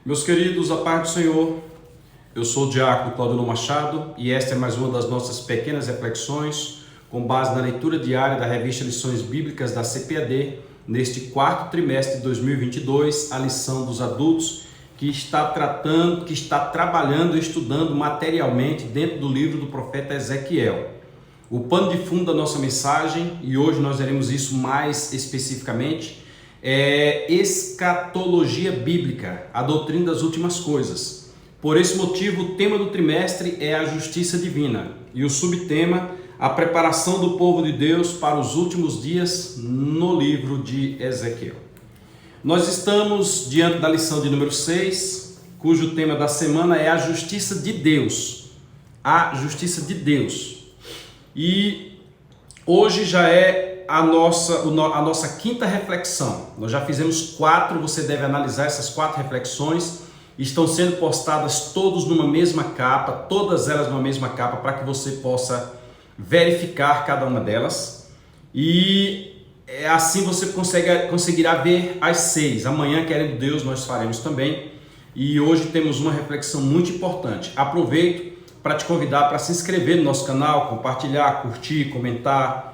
Meus queridos, a paz do Senhor, eu sou o diácono Claudino Machado e esta é mais uma das nossas pequenas reflexões com base na leitura diária da revista Lições Bíblicas da CPAD, neste quarto trimestre de 2022, a lição dos adultos, que está trabalhando e estudando materialmente dentro do livro do profeta Ezequiel. O pano de fundo da nossa mensagem, e hoje nós veremos isso mais especificamente, é escatologia bíblica, a doutrina das últimas coisas. Por esse motivo, o tema do trimestre é a justiça divina e o subtema, a preparação do povo de Deus para os últimos dias no livro de Ezequiel. Nós estamos diante da lição de número 6, cujo tema da semana é a justiça de Deus. A justiça de Deus. E hoje já é a nossa quinta reflexão. Nós já fizemos 4, você deve analisar essas 4 reflexões. Estão sendo postadas todas numa mesma capa, todas elas numa mesma capa, para que você possa verificar cada uma delas. E assim você conseguirá ver as 6. Amanhã, querendo Deus, nós faremos também. E hoje temos uma reflexão muito importante. Aproveito para te convidar para se inscrever no nosso canal, compartilhar, curtir, comentar,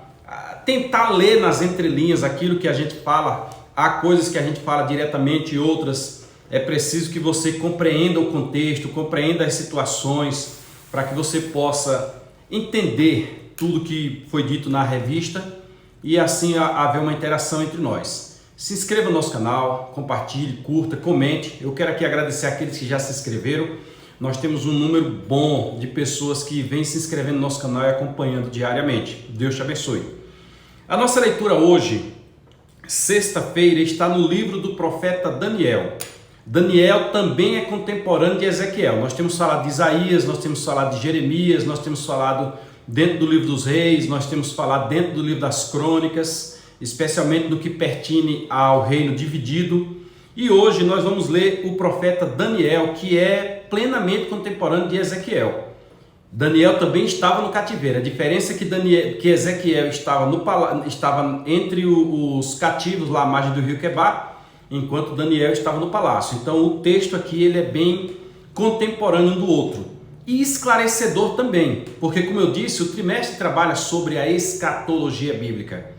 tentar ler nas entrelinhas aquilo que a gente fala. Há coisas que a gente fala diretamente e outras é preciso que você compreenda o contexto, compreenda as situações, para que você possa entender tudo que foi dito na revista e assim haver uma interação entre nós. Se inscreva no nosso canal, compartilhe, curta, comente. Eu quero aqui agradecer àqueles que já se inscreveram. Nós temos um número bom de pessoas que vêm se inscrevendo no nosso canal e acompanhando diariamente. Deus te abençoe. A nossa leitura hoje, sexta-feira, está no livro do profeta Daniel. Daniel também é contemporâneo de Ezequiel. Nós temos falado de Isaías, nós temos falado de Jeremias, nós temos falado dentro do livro dos reis, nós temos falado dentro do livro das crônicas, especialmente no que pertine ao reino dividido. E hoje nós vamos ler o profeta Daniel, que é plenamente contemporâneo de Ezequiel. Daniel também estava no cativeiro. A diferença é que Ezequiel estava entre os cativos lá à margem do rio Quebar, enquanto Daniel estava no palácio. Então o texto aqui ele é bem contemporâneo um do outro e esclarecedor também, porque como eu disse, o trimestre trabalha sobre a escatologia bíblica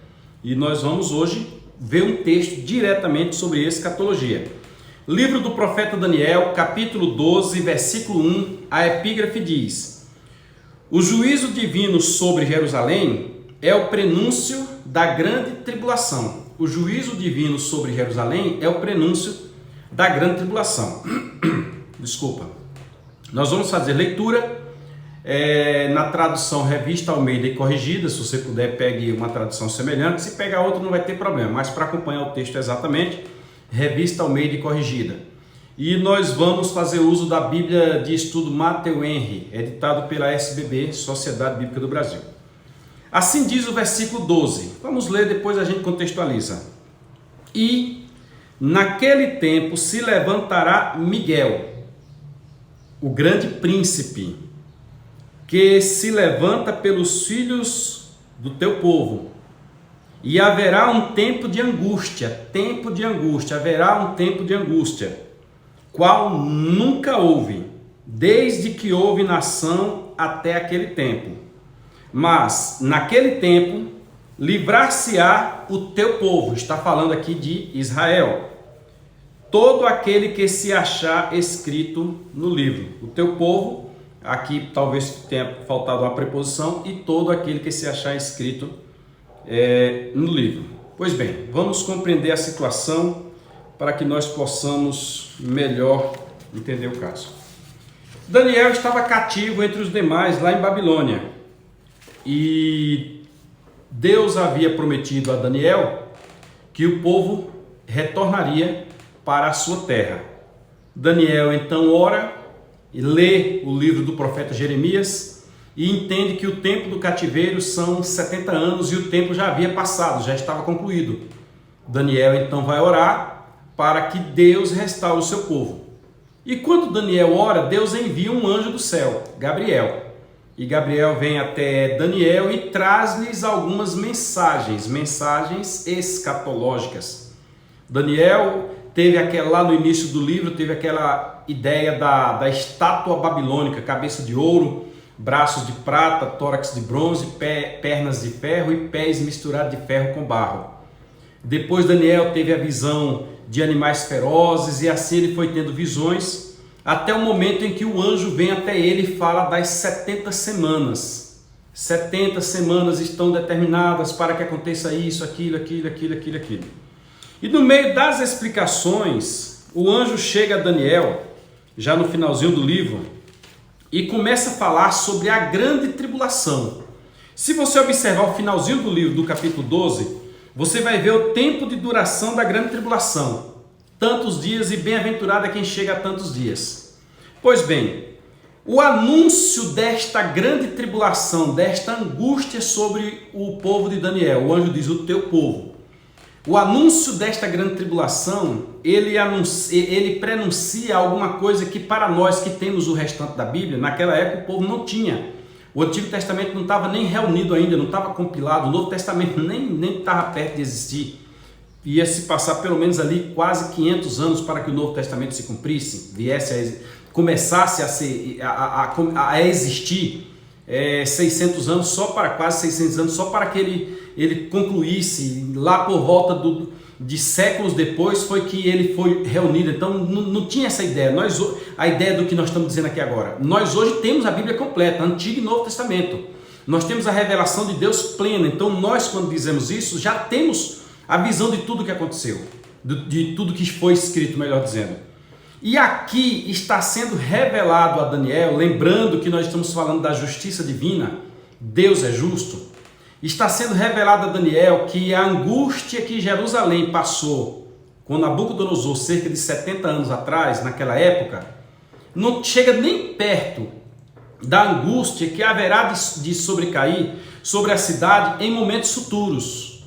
e nós vamos hoje ver um texto diretamente sobre escatologia. Livro do profeta Daniel, capítulo 12, versículo 1, a epígrafe diz: o juízo divino sobre Jerusalém é o prenúncio da grande tribulação. O juízo divino sobre Jerusalém é o prenúncio da grande tribulação. Desculpa. Nós vamos fazer leitura na tradução Revista Almeida e Corrigida. Se você puder, pegue uma tradução semelhante. Se pegar outra, não vai ter problema. Mas para acompanhar o texto exatamente, Revista Almeida e Corrigida. E nós vamos fazer uso da Bíblia de Estudo Matthew Henry, editado pela SBB, Sociedade Bíblica do Brasil. Assim diz o versículo 12. Vamos ler, depois a gente contextualiza. E naquele tempo se levantará Miguel, o grande príncipe, que se levanta pelos filhos do teu povo. E haverá um tempo de angústia, haverá um tempo de angústia, qual nunca houve, desde que houve nação até aquele tempo. Mas, naquele tempo, livrar-se-á o teu povo. Está falando aqui de Israel. Todo aquele que se achar escrito no livro. O teu povo, aqui talvez tenha faltado uma preposição, e todo aquele que se achar escrito no livro. Pois bem, vamos compreender a situação para que nós possamos melhor entender o caso. Daniel estava cativo entre os demais lá em Babilônia. E Deus havia prometido a Daniel que o povo retornaria para a sua terra. Daniel então ora e lê o livro do profeta Jeremias e entende que o tempo do cativeiro são 70 anos e o tempo já havia passado, já estava concluído. Daniel então vai orar para que Deus restaure o seu povo. E quando Daniel ora, Deus envia um anjo do céu, Gabriel. E Gabriel vem até Daniel e traz-lhes algumas mensagens escatológicas. Daniel teve lá no início do livro, teve aquela ideia da estátua babilônica, cabeça de ouro, braços de prata, tórax de bronze, pernas de ferro e pés misturados de ferro com barro. Depois Daniel teve a visão de animais ferozes e assim ele foi tendo visões, até o momento em que o anjo vem até ele e fala das 70 semanas. 70 semanas estão determinadas para que aconteça isso, aquilo. E no meio das explicações, o anjo chega a Daniel, já no finalzinho do livro, e começa a falar sobre a grande tribulação. Se você observar o finalzinho do livro, do capítulo 12, você vai ver o tempo de duração da grande tribulação. Tantos dias, e bem-aventurado é quem chega a tantos dias. Pois bem, o anúncio desta grande tribulação, desta angústia sobre o povo de Daniel, o anjo diz, o teu povo. O anúncio desta grande tribulação, ele prenuncia alguma coisa que para nós que temos o restante da Bíblia, naquela época o povo não tinha. O Antigo Testamento não estava nem reunido ainda, não estava compilado, o Novo Testamento nem estava perto de existir. Ia se passar pelo menos ali quase 500 anos para que o Novo Testamento se cumprisse, começasse a existir. 600 anos, quase 600 anos, só para que ele concluísse. Lá por volta de séculos depois foi que ele foi reunido. Então não tinha essa ideia. A ideia do que nós estamos dizendo aqui agora. Nós hoje temos a Bíblia completa, Antigo e Novo Testamento. Nós temos a revelação de Deus plena. Então nós, quando dizemos isso, já temos a visão de tudo que aconteceu, de tudo que foi escrito, melhor dizendo. E aqui está sendo revelado a Daniel, lembrando que nós estamos falando da justiça divina, Deus é justo, está sendo revelado a Daniel que a angústia que Jerusalém passou com Nabucodonosor cerca de 70 anos atrás, naquela época, não chega nem perto da angústia que haverá de sobrecair sobre a cidade em momentos futuros.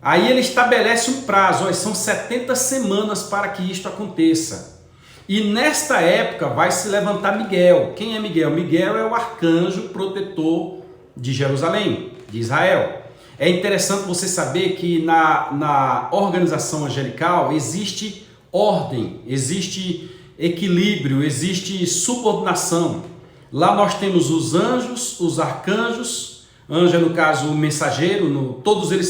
Aí ele estabelece um prazo, são 70 semanas para que isto aconteça. E nesta época vai se levantar Miguel. Quem é Miguel? Miguel é o arcanjo protetor de Jerusalém, de Israel. É interessante você saber que na organização angelical existe ordem, existe equilíbrio, existe subordinação. Lá nós temos os anjos, os arcanjos, anjo é no caso o mensageiro, todos eles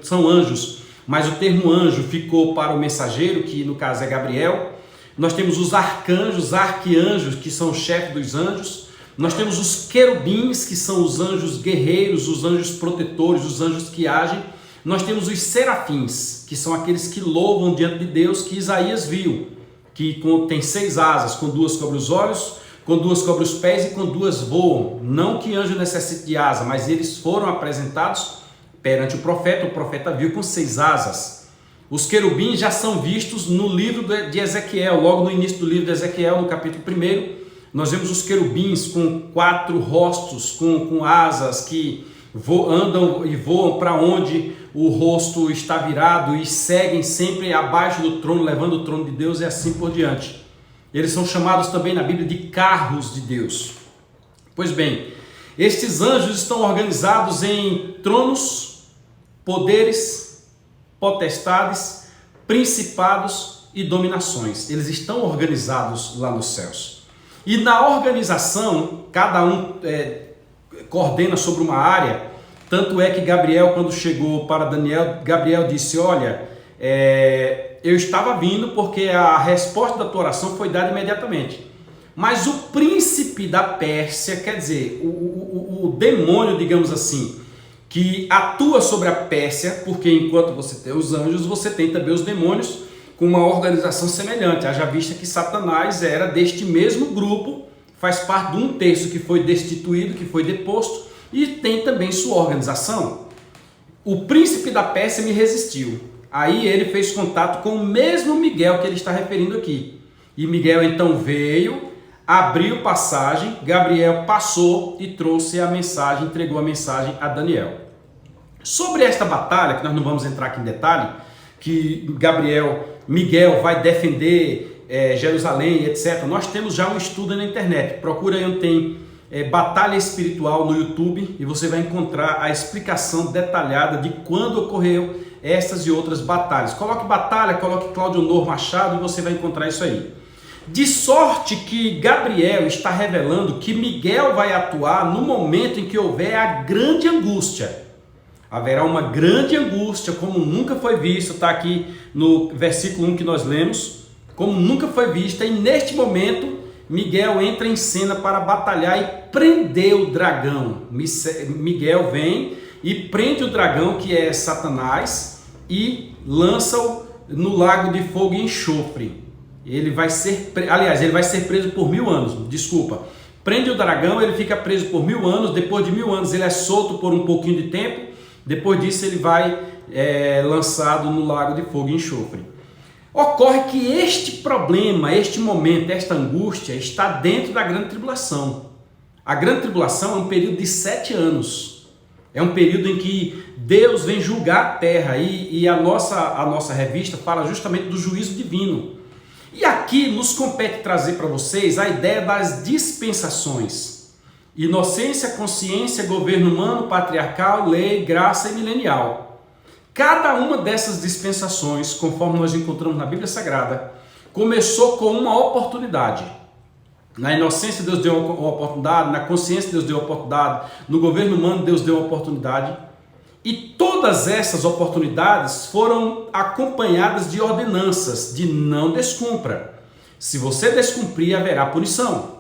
são anjos, mas o termo anjo ficou para o mensageiro, que no caso é Gabriel. Nós temos os arcanjos, arquianjos, que são o chefe dos anjos. Nós temos os querubins, que são os anjos guerreiros, os anjos protetores, os anjos que agem. Nós temos os serafins, que são aqueles que louvam diante de Deus, que Isaías viu, que tem 6 asas, com 2 cobre os olhos, com 2 cobre os pés e com 2 voam. Não que anjo necessite de asa, mas eles foram apresentados perante o profeta viu com 6 asas. Os querubins já são vistos no livro de Ezequiel, logo no início do livro de Ezequiel, no capítulo 1, nós vemos os querubins com 4 rostos, com asas que andam e voam para onde o rosto está virado e seguem sempre abaixo do trono, levando o trono de Deus e assim por diante. Eles são chamados também na Bíblia de carros de Deus. Pois bem, estes anjos estão organizados em tronos, poderes, potestades, principados e dominações. Eles estão organizados lá nos céus. E na organização, cada um coordena sobre uma área. Tanto é que Gabriel, quando chegou para Daniel, Gabriel disse, olha, eu estava vindo porque a resposta da tua oração foi dada imediatamente. Mas o príncipe da Pérsia, quer dizer, o demônio, digamos assim, que atua sobre a Pérsia, porque enquanto você tem os anjos, você tem também os demônios com uma organização semelhante. Haja vista que Satanás era deste mesmo grupo, faz parte de 1/3 que foi destituído, que foi deposto, e tem também sua organização. O príncipe da Pérsia me resistiu. Aí ele fez contato com o mesmo Miguel que ele está referindo aqui. E Miguel então veio, abriu passagem, Gabriel passou e trouxe a mensagem, entregou a mensagem a Daniel. Sobre esta batalha, que nós não vamos entrar aqui em detalhe, que Miguel vai defender Jerusalém, etc. Nós temos já um estudo na internet. Procura aí onde tem Batalha Espiritual no YouTube e você vai encontrar a explicação detalhada de quando ocorreu essas e outras batalhas. Coloque batalha, coloque Claudionor Machado e você vai encontrar isso aí. De sorte que Gabriel está revelando que Miguel vai atuar no momento em que houver a grande angústia. Haverá uma grande angústia, como nunca foi vista, está aqui no versículo 1 que nós lemos, como nunca foi vista, e neste momento Miguel entra em cena para batalhar e prender o dragão. Miguel vem e prende o dragão, que é Satanás, e lança-o no lago de fogo e enxofre. Ele vai ser preso por 1000 anos, desculpa. Prende o dragão, ele fica preso por 1000 anos, depois de 1000 anos ele é solto por um pouquinho de tempo, depois disso ele vai lançado no lago de fogo e enxofre. Ocorre que este problema, este momento, esta angústia está dentro da grande tribulação. A grande tribulação é um período de 7 anos. É um período em que Deus vem julgar a terra e a nossa revista fala justamente do juízo divino. E aqui nos compete trazer para vocês a ideia das dispensações. Inocência, consciência, governo humano, patriarcal, lei, graça e milenial. Cada uma dessas dispensações, conforme nós encontramos na Bíblia Sagrada, começou com uma oportunidade. Na inocência Deus deu uma oportunidade, na consciência Deus deu uma oportunidade, no governo humano Deus deu uma oportunidade. E todas essas oportunidades foram acompanhadas de ordenanças de não descumpra. Se você descumprir, haverá punição.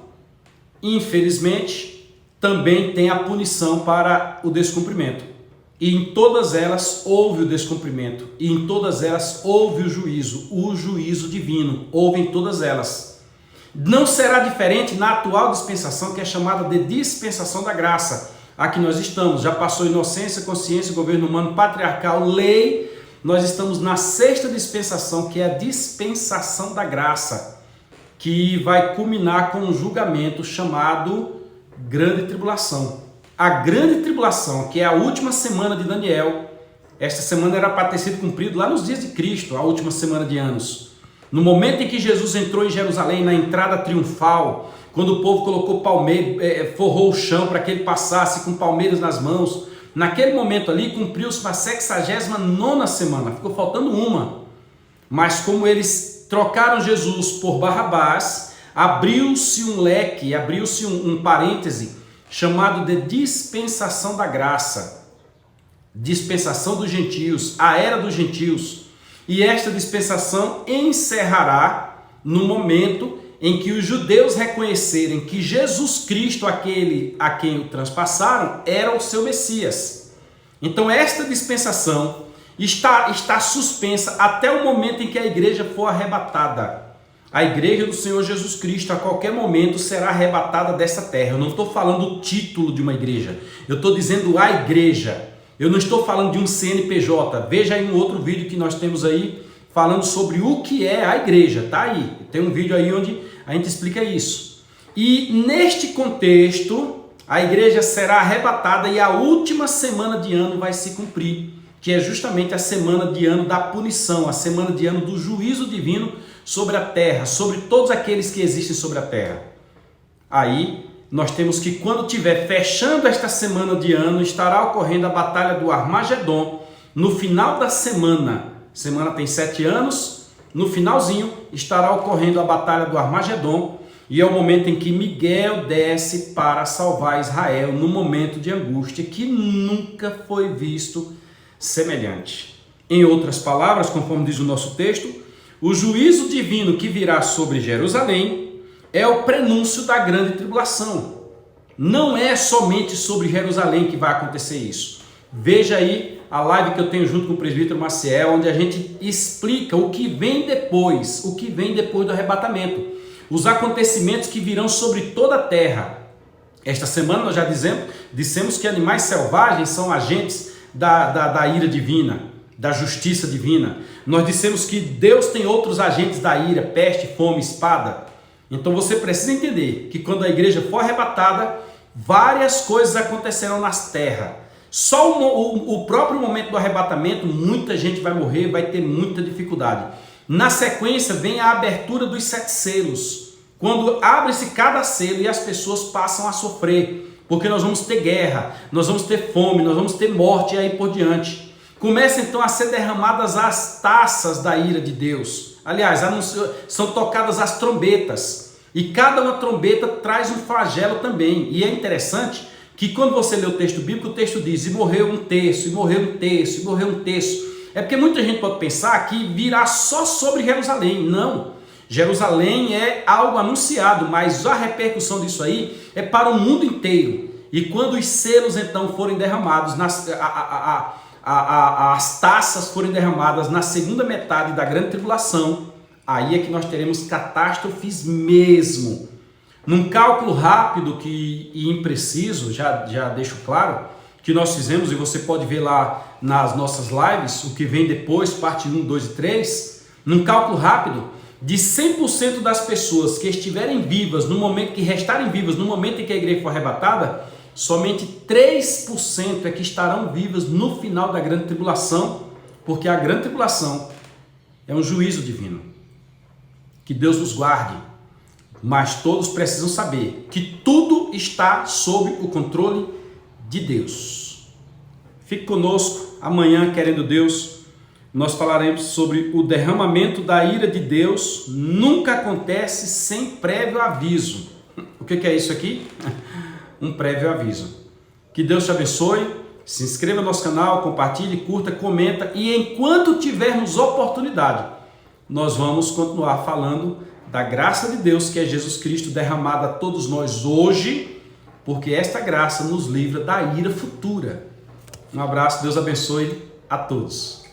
Infelizmente, também tem a punição para o descumprimento. E em todas elas houve o descumprimento. E em todas elas houve o juízo divino. Houve em todas elas. Não será diferente na atual dispensação, que é chamada de dispensação da graça. Aqui nós estamos, já passou inocência, consciência, governo humano, patriarcal, lei. Nós estamos na 6ª dispensação, que é a dispensação da graça, que vai culminar com um julgamento chamado Grande Tribulação. A Grande Tribulação, que é a última semana de Daniel, esta semana era para ter sido cumprido lá nos dias de Cristo, a última semana de anos. No momento em que Jesus entrou em Jerusalém, na entrada triunfal, quando o povo colocou forrou o chão para que ele passasse com palmeiras nas mãos, naquele momento ali cumpriu-se a 69ª semana, ficou faltando uma. Mas como eles trocaram Jesus por Barrabás, abriu-se um leque, abriu-se um parêntese, chamado de dispensação da graça, dispensação dos gentios, a era dos gentios. E esta dispensação encerrará no momento em que os judeus reconhecerem que Jesus Cristo, aquele a quem o transpassaram, era o seu Messias. Então esta dispensação está suspensa até o momento em que a igreja for arrebatada. A igreja do Senhor Jesus Cristo a qualquer momento será arrebatada dessa terra. Eu não estou falando o título de uma igreja, eu estou dizendo a igreja. Eu não estou falando de um CNPJ. Veja aí um outro vídeo que nós temos aí falando sobre o que é a igreja. Tá aí, tem um vídeo aí onde a gente explica isso. E neste contexto, a igreja será arrebatada e a última semana de ano vai se cumprir, que é justamente a semana de ano da punição, a semana de ano do juízo divino sobre a terra, sobre todos aqueles que existem sobre a terra. Aí nós temos que, quando estiver fechando esta semana de ano, estará ocorrendo a batalha do Armagedon. No final da semana tem 7 anos, no finalzinho estará ocorrendo a batalha do Armagedon, e é o momento em que Miguel desce para salvar Israel, no momento de angústia que nunca foi visto semelhante. Em outras palavras, conforme diz o nosso texto, o juízo divino que virá sobre Jerusalém é o prenúncio da grande tribulação. Não é somente sobre Jerusalém que vai acontecer isso. Veja aí a live que eu tenho junto com o presbítero Maciel, onde a gente explica o que vem depois do arrebatamento. Os acontecimentos que virão sobre toda a terra. Esta semana nós já dissemos que animais selvagens são agentes da ira divina, da justiça divina. Nós dissemos que Deus tem outros agentes da ira, peste, fome, espada. Então você precisa entender que quando a igreja for arrebatada, várias coisas acontecerão nas terras. Só o próprio momento do arrebatamento, muita gente vai morrer, vai ter muita dificuldade. Na sequência vem a abertura dos 7 selos, quando abre-se cada selo e as pessoas passam a sofrer, porque nós vamos ter guerra, nós vamos ter fome, nós vamos ter morte e aí por diante. Começa então a ser derramadas as taças da ira de Deus. Aliás, são tocadas as trombetas, e cada uma trombeta traz um flagelo também. E é interessante que quando você lê o texto bíblico, o texto diz, e morreu um terço, e morreu um terço, e morreu um terço. É porque muita gente pode pensar que virá só sobre Jerusalém. Não, Jerusalém é algo anunciado, mas a repercussão disso aí é para o mundo inteiro. E quando os selos então forem derramados, as taças forem derramadas na segunda metade da grande tribulação, aí é que nós teremos catástrofes mesmo. Num cálculo rápido e impreciso, já deixo claro, que nós fizemos, e você pode ver lá nas nossas lives, o que vem depois, parte 1, 2 e 3, num cálculo rápido, de 100% das pessoas que estiverem vivas, no momento que restarem vivas, no momento em que a igreja for arrebatada, somente 3% é que estarão vivas no final da grande tribulação, porque a grande tribulação é um juízo divino. Que Deus nos guarde, mas todos precisam saber que tudo está sob o controle de Deus. Fique conosco, amanhã, querendo Deus, nós falaremos sobre o derramamento da ira de Deus. Nunca acontece sem prévio aviso. O que é isso aqui? Um prévio aviso. Que Deus te abençoe, se inscreva no nosso canal, compartilhe, curta, comenta, e enquanto tivermos oportunidade, nós vamos continuar falando da graça de Deus, que é Jesus Cristo, derramada a todos nós hoje, porque esta graça nos livra da ira futura. Um abraço, Deus abençoe a todos.